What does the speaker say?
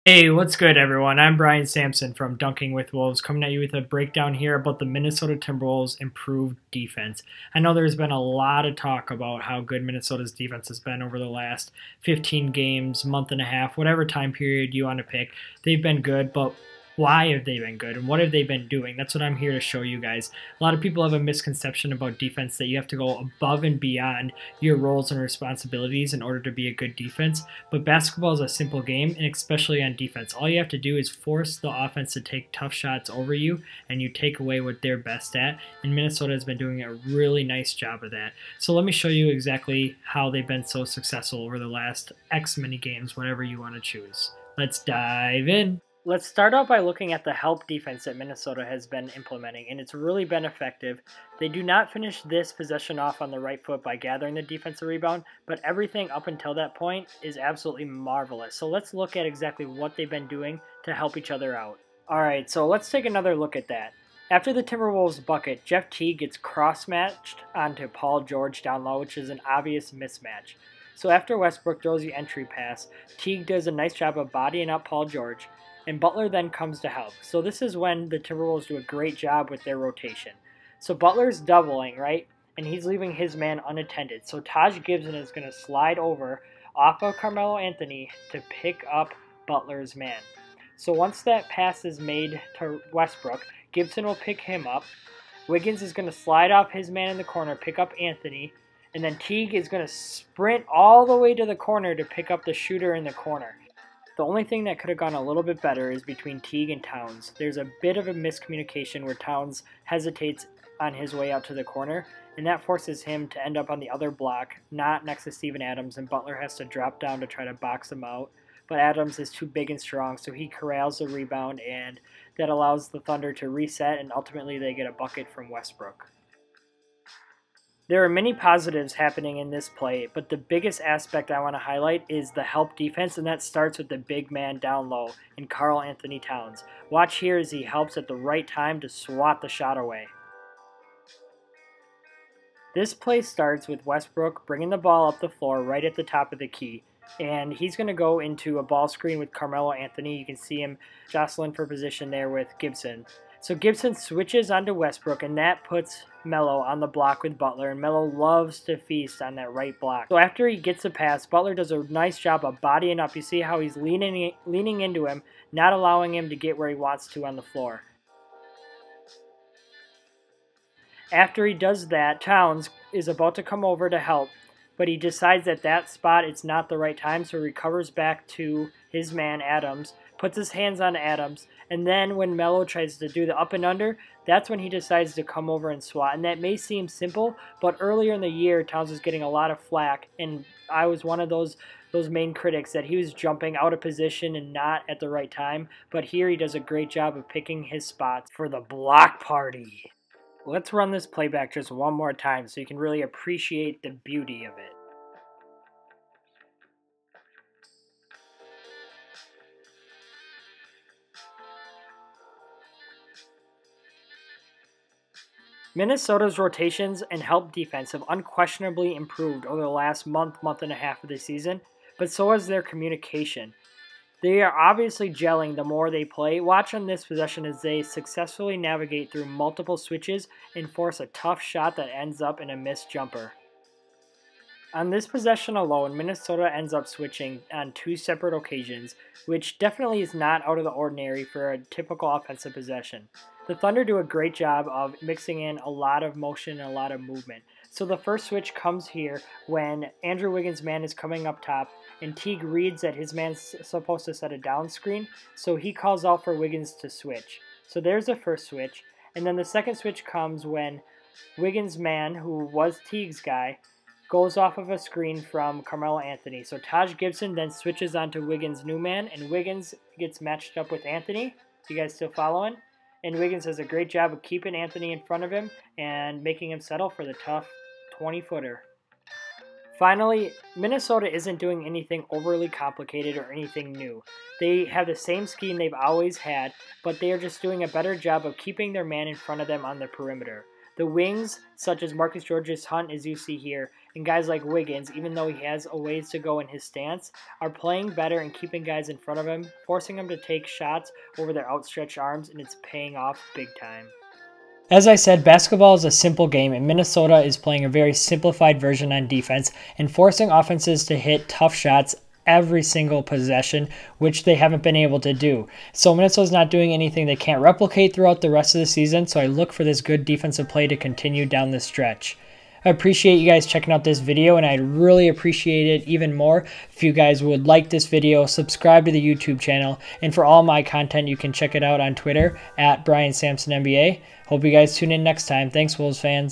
Hey, what's good, everyone? I'm Brian Sampson from Dunking with Wolves, coming at you with a breakdown here about the Minnesota Timberwolves' improved defense. I know there's been a lot of talk about how good Minnesota's defense has been over the last 15 games, month and a half, whatever time period you want to pick. They've been good, but why have they been good and what have they been doing? That's what I'm here to show you guys. A lot of people have a misconception about defense that you have to go above and beyond your roles and responsibilities in order to be a good defense. But basketball is a simple game, and especially on defense, all you have to do is force the offense to take tough shots over you, and you take away what they're best at. And Minnesota has been doing a really nice job of that. So let me show you exactly how they've been so successful over the last X many games, whatever you want to choose. Let's dive in. Let's start out by looking at the help defense that Minnesota has been implementing, and it's really been effective. They do not finish this possession off on the right foot by gathering the defensive rebound, but everything up until that point is absolutely marvelous. So let's look at exactly what they've been doing to help each other out. Alright, so let's take another look at that. After the Timberwolves bucket, Jeff Teague gets cross-matched onto Paul George down low, which is an obvious mismatch. So after Westbrook throws the entry pass, Teague does a nice job of bodying up Paul George, and Butler then comes to help. So this is when the Timberwolves do a great job with their rotation. So Butler's doubling, right? And he's leaving his man unattended. So Taj Gibson is going to slide over off of Carmelo Anthony to pick up Butler's man. So once that pass is made to Westbrook, Gibson will pick him up. Wiggins is going to slide off his man in the corner, pick up Anthony. And then Teague is going to sprint all the way to the corner to pick up the shooter in the corner. The only thing that could have gone a little bit better is between Teague and Towns. There's a bit of a miscommunication where Towns hesitates on his way out to the corner, and that forces him to end up on the other block, not next to Steven Adams, and Butler has to drop down to try to box him out. But Adams is too big and strong, so he corrals the rebound, and that allows the Thunder to reset, and ultimately they get a bucket from Westbrook. There are many positives happening in this play, but the biggest aspect I want to highlight is the help defense, and that starts with the big man down low in Karl Anthony Towns. Watch here as he helps at the right time to swat the shot away. This play starts with Westbrook bringing the ball up the floor right at the top of the key, and he's going to go into a ball screen with Carmelo Anthony. You can see him jostling for position there with Gibson. So Gibson switches onto Westbrook, and that puts Melo on the block with Butler, and Melo loves to feast on that right block. So after he gets the pass, Butler does a nice job of bodying up. You see how he's leaning into him, not allowing him to get where he wants to on the floor. After he does that, Towns is about to come over to help, but he decides at that spot it's not the right time, so he recovers back to his man Adams, puts his hands on Adams, and then when Melo tries to do the up and under, that's when he decides to come over and swat. And that may seem simple, but earlier in the year, Towns was getting a lot of flack, and I was one of those main critics that he was jumping out of position and not at the right time. But here he does a great job of picking his spots for the block party. Let's run this playback just one more time so you can really appreciate the beauty of it. Minnesota's rotations and help defense have unquestionably improved over the last month and a half of the season, but so has their communication. They are obviously gelling the more they play. Watch on this possession as they successfully navigate through multiple switches and force a tough shot that ends up in a missed jumper. On this possession alone, Minnesota ends up switching on two separate occasions, which definitely is not out of the ordinary for a typical offensive possession. The Thunder do a great job of mixing in a lot of motion and a lot of movement. So the first switch comes here when Andrew Wiggins' man is coming up top, and Teague reads that his man's supposed to set a down screen, so he calls out for Wiggins to switch. So there's the first switch, and then the second switch comes when Wiggins' man, who was Teague's guy, goes off of a screen from Carmelo Anthony. So Taj Gibson then switches onto Wiggins' new man, and Wiggins gets matched up with Anthony. You guys still following? And Wiggins does a great job of keeping Anthony in front of him and making him settle for the tough 20-footer. Finally, Minnesota isn't doing anything overly complicated or anything new. They have the same scheme they've always had, but they are just doing a better job of keeping their man in front of them on the perimeter. The wings, such as Marcus Georges Hunt, as you see here, and guys like Wiggins, even though he has a ways to go in his stance, are playing better and keeping guys in front of him, forcing them to take shots over their outstretched arms, and it's paying off big time. As I said, basketball is a simple game, and Minnesota is playing a very simplified version on defense and forcing offenses to hit tough shots every single possession, which they haven't been able to do. So Minnesota's not doing anything they can't replicate throughout the rest of the season, so I look for this good defensive play to continue down the stretch. I appreciate you guys checking out this video, and I'd really appreciate it even more if you guys would like this video, subscribe to the YouTube channel, and for all my content, you can check it out on Twitter at BrianSampsonNBA. Hope you guys tune in next time. Thanks, Wolves fans.